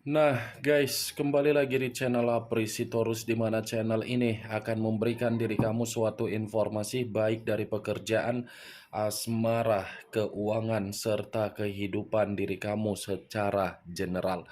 Nah guys, kembali lagi di channel Aprisitorus, di mana channel ini akan memberikan diri kamu suatu informasi baik dari pekerjaan, asmara, keuangan, serta kehidupan diri kamu secara general.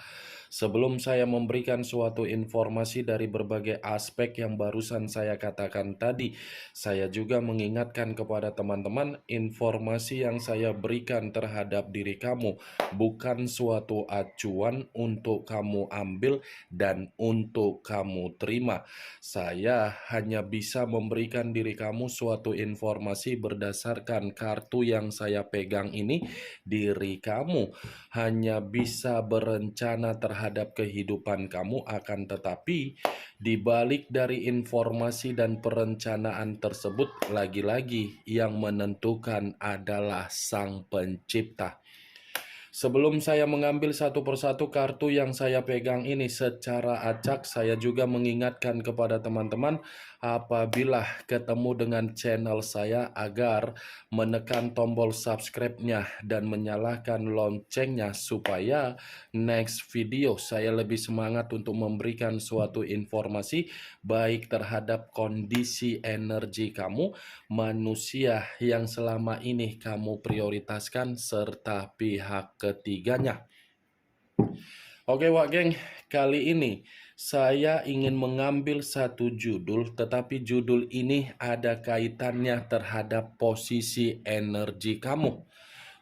Sebelum saya memberikan suatu informasi dari berbagai aspek yang barusan saya katakan tadi, saya juga mengingatkan kepada teman-teman, informasi yang saya berikan terhadap diri kamu bukan suatu acuan untuk kamu ambil dan untuk kamu terima. Saya hanya bisa memberikan diri kamu suatu informasi berdasarkan kartu yang saya pegang ini. Diri kamu hanya bisa berencana terhadap kehidupan kamu, akan tetapi di balik dari informasi dan perencanaan tersebut, lagi-lagi yang menentukan adalah Sang Pencipta. Sebelum saya mengambil satu persatu kartu yang saya pegang ini secara acak, saya juga mengingatkan kepada teman-teman apabila ketemu dengan channel saya agar menekan tombol subscribe-nya dan menyalakan loncengnya supaya next video saya lebih semangat untuk memberikan suatu informasi baik terhadap kondisi energi kamu, manusia yang selama ini kamu prioritaskan, serta pihak ketiganya. Oke Wak Geng, kali ini saya ingin mengambil satu judul, tetapi judul ini ada kaitannya terhadap posisi energi kamu.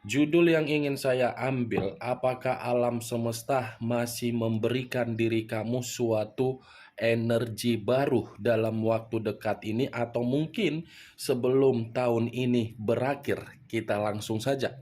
Judul yang ingin saya ambil, apakah alam semesta masih memberikan diri kamu suatu energi baru dalam waktu dekat ini, atau mungkin sebelum tahun ini berakhir? Kita langsung saja.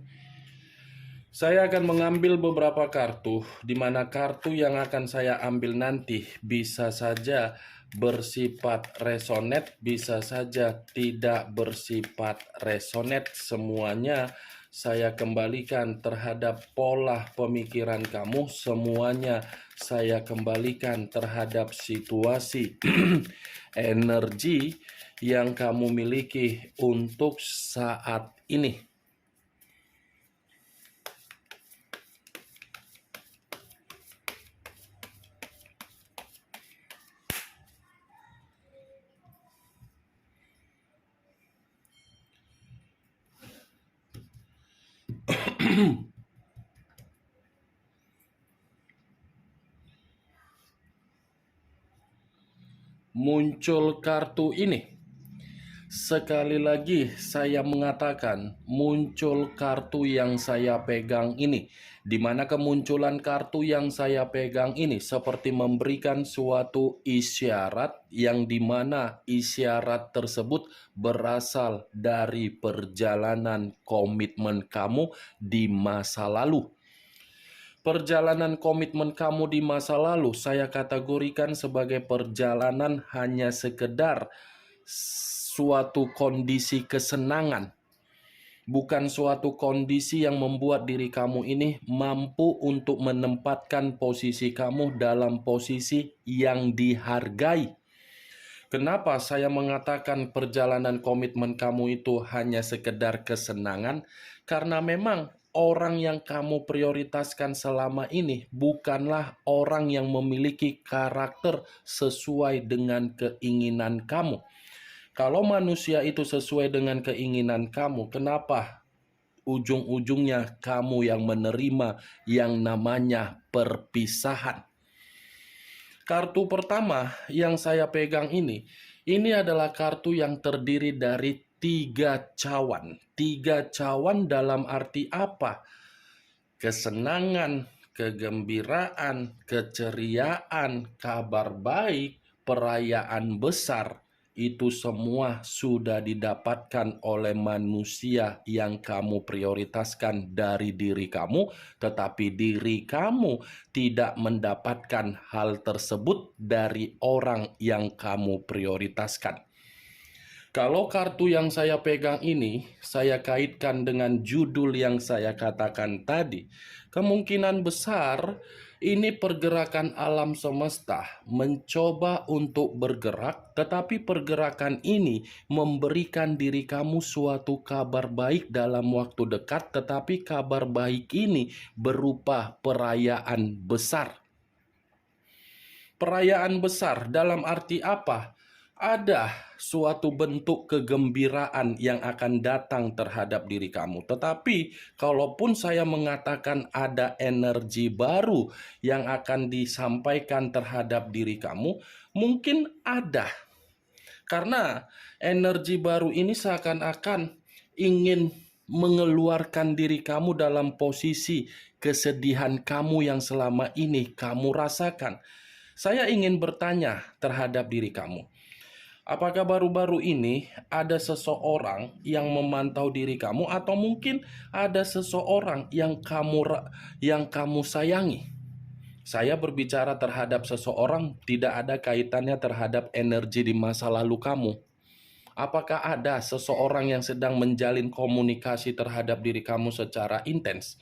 Saya akan mengambil beberapa kartu, di mana kartu yang akan saya ambil nanti bisa saja bersifat resonate, bisa saja tidak bersifat resonate. Semuanya saya kembalikan terhadap pola pemikiran kamu, semuanya saya kembalikan terhadap situasi energi yang kamu miliki untuk saat ini. Muncul kartu ini. Sekali lagi saya mengatakan, muncul kartu yang saya pegang ini, di mana kemunculan kartu yang saya pegang ini seperti memberikan suatu isyarat, yang dimana isyarat tersebut berasal dari perjalanan komitmen kamu di masa lalu. Perjalanan komitmen kamu di masa lalu saya kategorikan sebagai perjalanan hanya sekedar suatu kondisi kesenangan, bukan suatu kondisi yang membuat diri kamu ini mampu untuk menempatkan posisi kamu dalam posisi yang dihargai. Kenapa saya mengatakan perjalanan komitmen kamu itu hanya sekedar kesenangan? Karena memang orang yang kamu prioritaskan selama ini bukanlah orang yang memiliki karakter sesuai dengan keinginan kamu. Kalau manusia itu sesuai dengan keinginan kamu, kenapa ujung-ujungnya kamu yang menerima yang namanya perpisahan? Kartu pertama yang saya pegang ini adalah kartu yang terdiri dari 3 cawan. 3 cawan dalam arti apa? Kesenangan, kegembiraan, keceriaan, kabar baik, perayaan besar. Itu semua sudah didapatkan oleh manusia yang kamu prioritaskan dari diri kamu, tetapi diri kamu tidak mendapatkan hal tersebut dari orang yang kamu prioritaskan. Kalau kartu yang saya pegang ini, saya kaitkan dengan judul yang saya katakan tadi. Kemungkinan besar ini pergerakan alam semesta mencoba untuk bergerak, tetapi pergerakan ini memberikan diri kamu suatu kabar baik dalam waktu dekat, tetapi kabar baik ini berupa perayaan besar. Perayaan besar dalam arti apa? Ada suatu bentuk kegembiraan yang akan datang terhadap diri kamu. Tetapi kalaupun saya mengatakan ada energi baru yang akan disampaikan terhadap diri kamu, mungkin ada. Karena energi baru ini seakan-akan ingin mengeluarkan diri kamu dalam posisi kesedihan kamu yang selama ini kamu rasakan. Saya ingin bertanya terhadap diri kamu. Apakah baru-baru ini ada seseorang yang memantau diri kamu atau mungkin ada seseorang yang kamu sayangi? Saya berbicara terhadap seseorang tidak ada kaitannya terhadap energi di masa lalu kamu. Apakah ada seseorang yang sedang menjalin komunikasi terhadap diri kamu secara intens?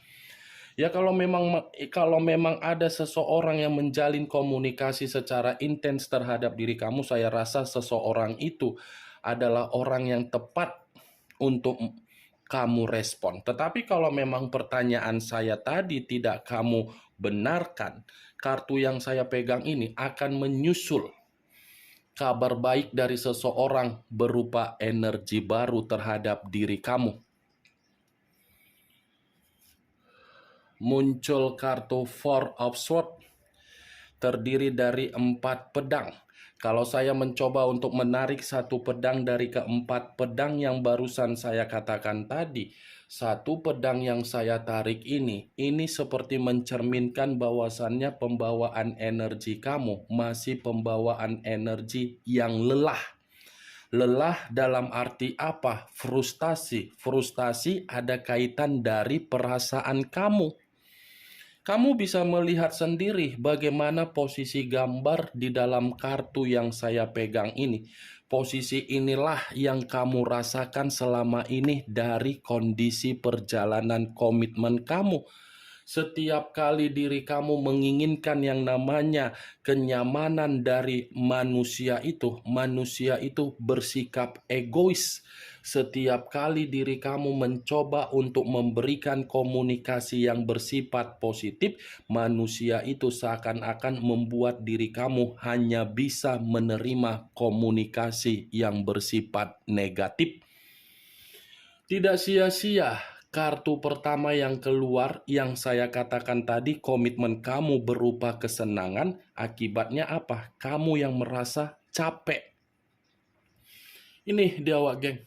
Ya kalau memang ada seseorang yang menjalin komunikasi secara intens terhadap diri kamu, saya rasa seseorang itu adalah orang yang tepat untuk kamu respon. Tetapi kalau memang pertanyaan saya tadi tidak kamu benarkan, kartu yang saya pegang ini akan menyusul kabar baik dari seseorang berupa energi baru terhadap diri kamu. Muncul kartu Four of Swords, terdiri dari 4 pedang. Kalau saya mencoba untuk menarik satu pedang dari keempat pedang yang barusan saya katakan tadi, satu pedang yang saya tarik ini seperti mencerminkan bahwasannya pembawaan energi kamu masih pembawaan energi yang lelah. Lelah dalam arti apa? Frustasi. Frustasi ada kaitan dari perasaan kamu. Kamu bisa melihat sendiri bagaimana posisi gambar di dalam kartu yang saya pegang ini. Posisi inilah yang kamu rasakan selama ini dari kondisi perjalanan komitmen kamu. Setiap kali diri kamu menginginkan yang namanya kenyamanan dari manusia itu bersikap egois. Setiap kali diri kamu mencoba untuk memberikan komunikasi yang bersifat positif, manusia itu seakan-akan membuat diri kamu hanya bisa menerima komunikasi yang bersifat negatif. Tidak sia-sia kartu pertama yang keluar yang saya katakan tadi, komitmen kamu berupa kesenangan. Akibatnya apa? Kamu yang merasa capek. Ini dia, wak geng.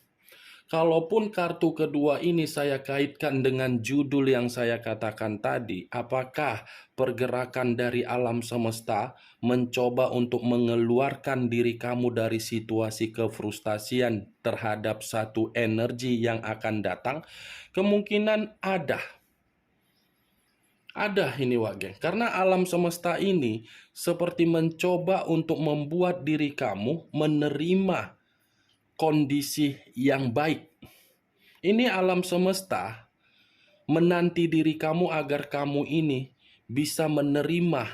Kalaupun kartu kedua ini saya kaitkan dengan judul yang saya katakan tadi, apakah pergerakan dari alam semesta mencoba untuk mengeluarkan diri kamu dari situasi kefrustasian terhadap satu energi yang akan datang? Kemungkinan ada. Ada ini, wak geng. Karena alam semesta ini seperti mencoba untuk membuat diri kamu menerima kondisi yang baik. Ini alam semesta menanti diri kamu agar kamu ini bisa menerima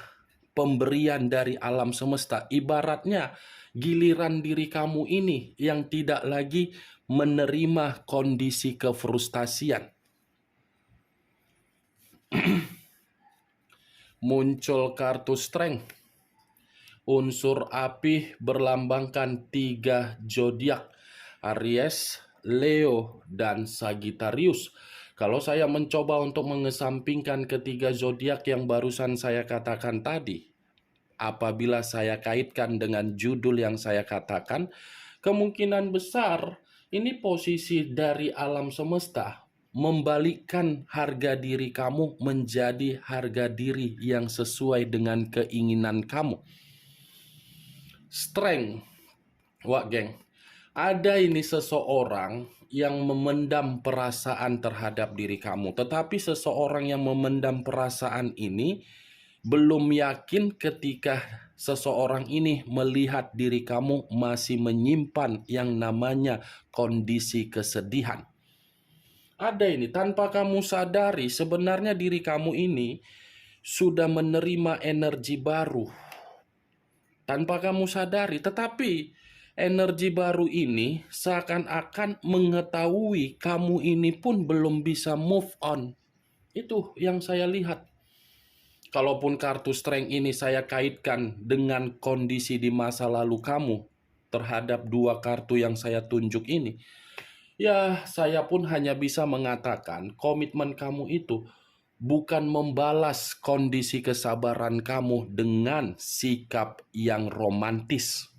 pemberian dari alam semesta. Ibaratnya giliran diri kamu ini yang tidak lagi menerima kondisi kefrustasian. Muncul kartu Strength. Unsur api berlambangkan 3 zodiak, Aries, Leo, dan Sagittarius. Kalau saya mencoba untuk mengesampingkan ketiga zodiak yang barusan saya katakan tadi, apabila saya kaitkan dengan judul yang saya katakan, kemungkinan besar ini posisi dari alam semesta membalikkan harga diri kamu menjadi harga diri yang sesuai dengan keinginan kamu. Strength, wak geng, ada ini seseorang yang memendam perasaan terhadap diri kamu. Tetapi seseorang yang memendam perasaan ini belum yakin ketika seseorang ini melihat diri kamu masih menyimpan yang namanya kondisi kesedihan. Ada ini, tanpa kamu sadari sebenarnya diri kamu ini sudah menerima energi baru. Tanpa kamu sadari, tetapi energi baru ini seakan-akan mengetahui kamu ini pun belum bisa move on. Itu yang saya lihat. Kalaupun kartu strength ini saya kaitkan dengan kondisi di masa lalu kamu terhadap dua kartu yang saya tunjuk ini, ya saya pun hanya bisa mengatakan komitmen kamu itu bukan membalas kondisi kesabaran kamu dengan sikap yang romantis.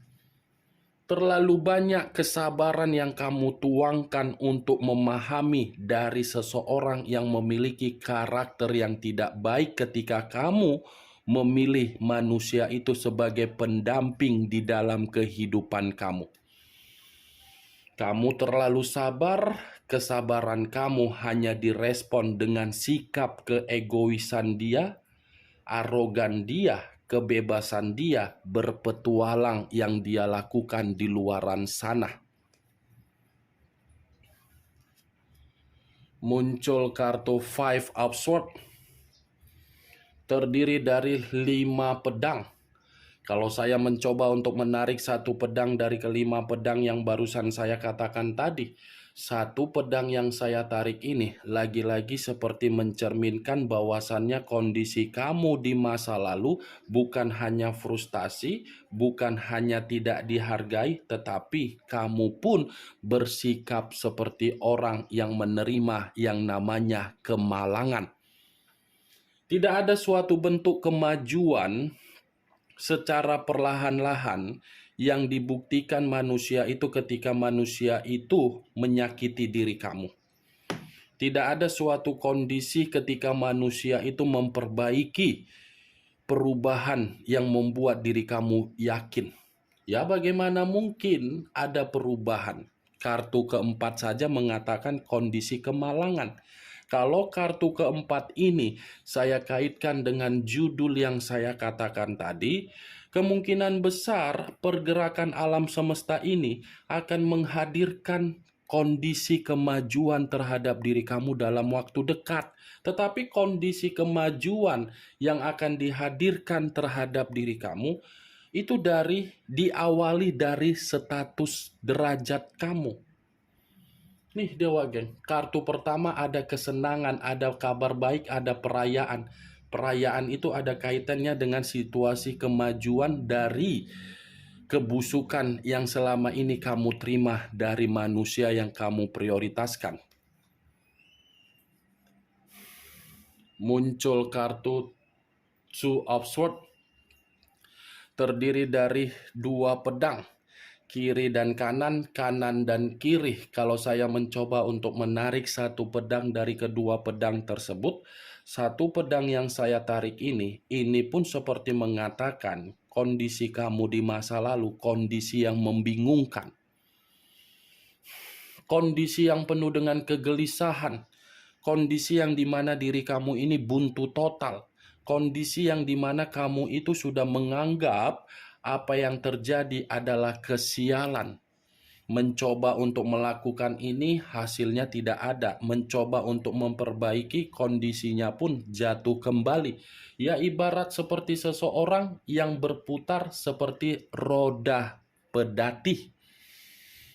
Terlalu banyak kesabaran yang kamu tuangkan untuk memahami dari seseorang yang memiliki karakter yang tidak baik ketika kamu memilih manusia itu sebagai pendamping di dalam kehidupan kamu. Kamu terlalu sabar, kesabaran kamu hanya direspon dengan sikap keegoisan dia, arogan dia, kebebasan dia berpetualang yang dia lakukan di luaran sana. Muncul kartu Five of Swords, terdiri dari 5 pedang. Kalau saya mencoba untuk menarik satu pedang dari kelima pedang yang barusan saya katakan tadi, satu pedang yang saya tarik ini lagi-lagi seperti mencerminkan bahwasannya kondisi kamu di masa lalu bukan hanya frustasi, bukan hanya tidak dihargai, tetapi kamu pun bersikap seperti orang yang menerima yang namanya kemalangan. Tidak ada suatu bentuk kemajuan secara perlahan-lahan yang dibuktikan manusia itu ketika manusia itu menyakiti diri kamu. Tidak ada suatu kondisi ketika manusia itu memperbaiki perubahan yang membuat diri kamu yakin. Ya, bagaimana mungkin ada perubahan? Kartu keempat saja mengatakan kondisi kemalangan. Kalau kartu keempat ini saya kaitkan dengan judul yang saya katakan tadi, kemungkinan besar pergerakan alam semesta ini akan menghadirkan kondisi kemajuan terhadap diri kamu dalam waktu dekat. Tetapi kondisi kemajuan yang akan dihadirkan terhadap diri kamu itu diawali dari status derajat kamu. Nih Dewa Geng, kartu pertama ada kesenangan, ada kabar baik, ada perayaan. Perayaan itu ada kaitannya dengan situasi kemajuan dari kebusukan yang selama ini kamu terima dari manusia yang kamu prioritaskan. Muncul kartu Two of Swords, terdiri dari 2 pedang. Kiri dan kanan, kanan dan kiri. Kalau saya mencoba untuk menarik satu pedang dari kedua pedang tersebut, satu pedang yang saya tarik ini pun seperti mengatakan kondisi kamu di masa lalu, kondisi yang membingungkan. Kondisi yang penuh dengan kegelisahan, kondisi yang dimana diri kamu ini buntu total, kondisi yang dimana kamu itu sudah menganggap apa yang terjadi adalah kesialan. Mencoba untuk melakukan ini hasilnya tidak ada. Mencoba untuk memperbaiki kondisinya pun jatuh kembali. Ya ibarat seperti seseorang yang berputar seperti roda pedati.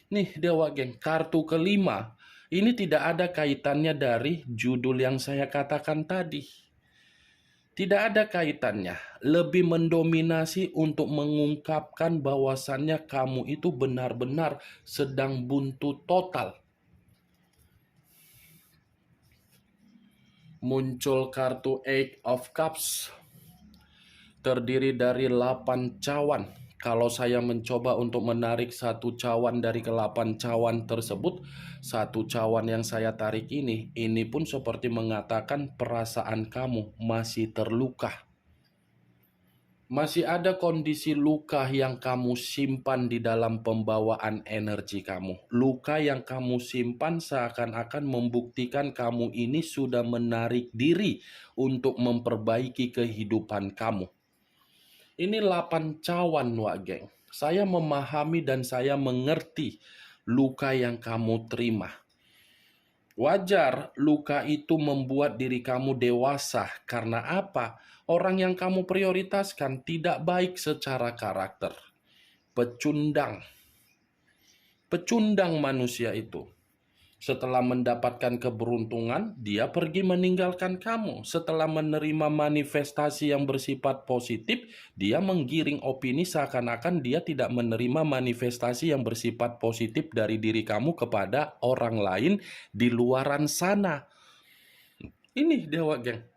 Nih Dewa Geng, kartu kelima ini tidak ada kaitannya dari judul yang saya katakan tadi. Tidak ada kaitannya, lebih mendominasi untuk mengungkapkan bahwasannya kamu itu benar-benar sedang buntu total. Muncul kartu Eight of Cups, terdiri dari 8 cawan. Kalau saya mencoba untuk menarik satu cawan dari ke-8 cawan tersebut, satu cawan yang saya tarik ini pun seperti mengatakan perasaan kamu masih terluka. Masih ada kondisi luka yang kamu simpan di dalam pembawaan energi kamu. Luka yang kamu simpan seakan-akan membuktikan kamu ini sudah menarik diri untuk memperbaiki kehidupan kamu. Ini 8 cawan, Wak Geng. Saya memahami dan saya mengerti luka yang kamu terima. Wajar luka itu membuat diri kamu dewasa. Karena apa? Orang yang kamu prioritaskan tidak baik secara karakter. Pecundang. Pecundang manusia itu. Setelah mendapatkan keberuntungan, dia pergi meninggalkan kamu. Setelah menerima manifestasi yang bersifat positif, dia menggiring opini seakan-akan dia tidak menerima manifestasi yang bersifat positif dari diri kamu kepada orang lain di luaran sana. Ini Dewa Geng.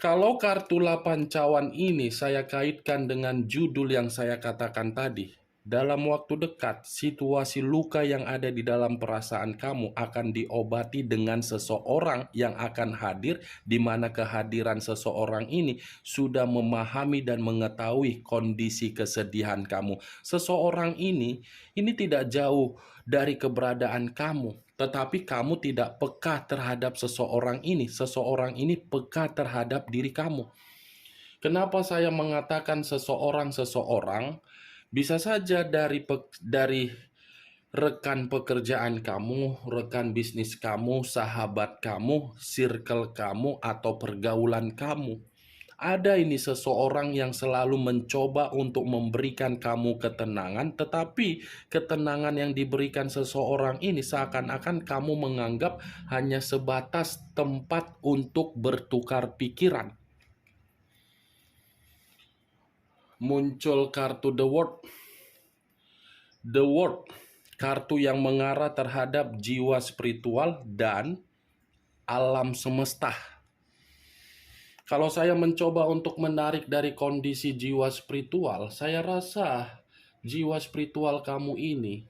Kalau kartu 8 cawan ini saya kaitkan dengan judul yang saya katakan tadi, dalam waktu dekat, situasi luka yang ada di dalam perasaan kamu akan diobati dengan seseorang yang akan hadir, di mana kehadiran seseorang ini sudah memahami dan mengetahui kondisi kesedihan kamu. Seseorang ini tidak jauh dari keberadaan kamu, tetapi kamu tidak peka terhadap seseorang ini. Seseorang ini peka terhadap diri kamu. Kenapa saya mengatakan seseorang? Bisa saja dari rekan pekerjaan kamu, rekan bisnis kamu, sahabat kamu, circle kamu, atau pergaulan kamu. Ada ini seseorang yang selalu mencoba untuk memberikan kamu ketenangan, tetapi ketenangan yang diberikan seseorang ini seakan-akan kamu menganggap hanya sebatas tempat untuk bertukar pikiran. Muncul kartu The World. The World, kartu yang mengarah terhadap jiwa spiritual dan alam semesta. Kalau saya mencoba untuk menarik dari kondisi jiwa spiritual, saya rasa jiwa spiritual kamu ini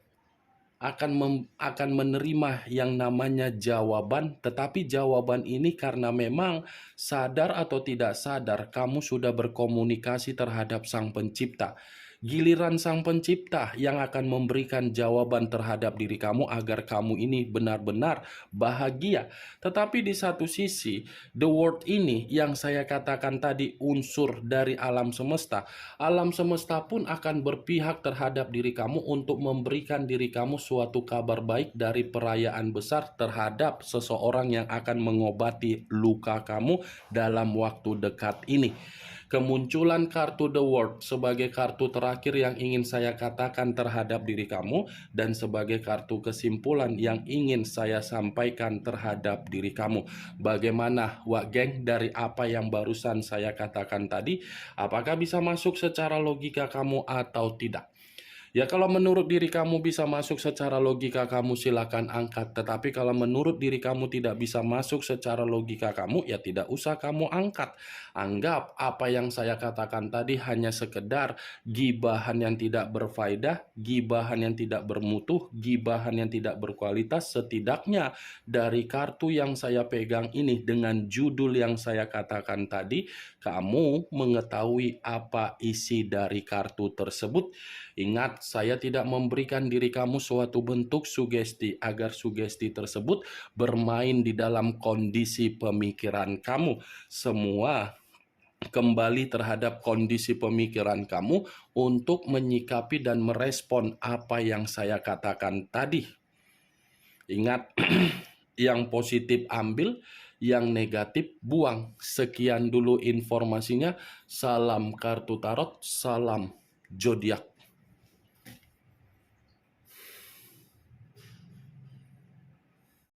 akan menerima yang namanya jawaban, tetapi jawaban ini karena memang sadar atau tidak sadar kamu sudah berkomunikasi terhadap Sang Pencipta. Giliran Sang Pencipta yang akan memberikan jawaban terhadap diri kamu agar kamu ini benar-benar bahagia. Tetapi di satu sisi, the world ini yang saya katakan tadi unsur dari alam semesta pun akan berpihak terhadap diri kamu untuk memberikan diri kamu suatu kabar baik dari perayaan besar terhadap seseorang yang akan mengobati luka kamu dalam waktu dekat ini. Kemunculan kartu The World sebagai kartu terakhir yang ingin saya katakan terhadap diri kamu, dan sebagai kartu kesimpulan yang ingin saya sampaikan terhadap diri kamu. Bagaimana Wak Geng dari apa yang barusan saya katakan tadi? Apakah bisa masuk secara logika kamu atau tidak? Ya, kalau menurut diri kamu bisa masuk secara logika kamu, silakan angkat. Tetapi kalau menurut diri kamu tidak bisa masuk secara logika kamu, ya tidak usah kamu angkat. Anggap apa yang saya katakan tadi hanya sekedar gibahan yang tidak berfaedah, gibahan yang tidak bermutu, gibahan yang tidak berkualitas. Setidaknya dari kartu yang saya pegang ini dengan judul yang saya katakan tadi, kamu mengetahui apa isi dari kartu tersebut. Ingat, saya tidak memberikan diri kamu suatu bentuk sugesti agar sugesti tersebut bermain di dalam kondisi pemikiran kamu. Semua kembali terhadap kondisi pemikiran kamu untuk menyikapi dan merespon apa yang saya katakan tadi. Ingat, yang positif ambil, yang negatif buang. Sekian dulu informasinya. Salam kartu tarot, salam zodiak.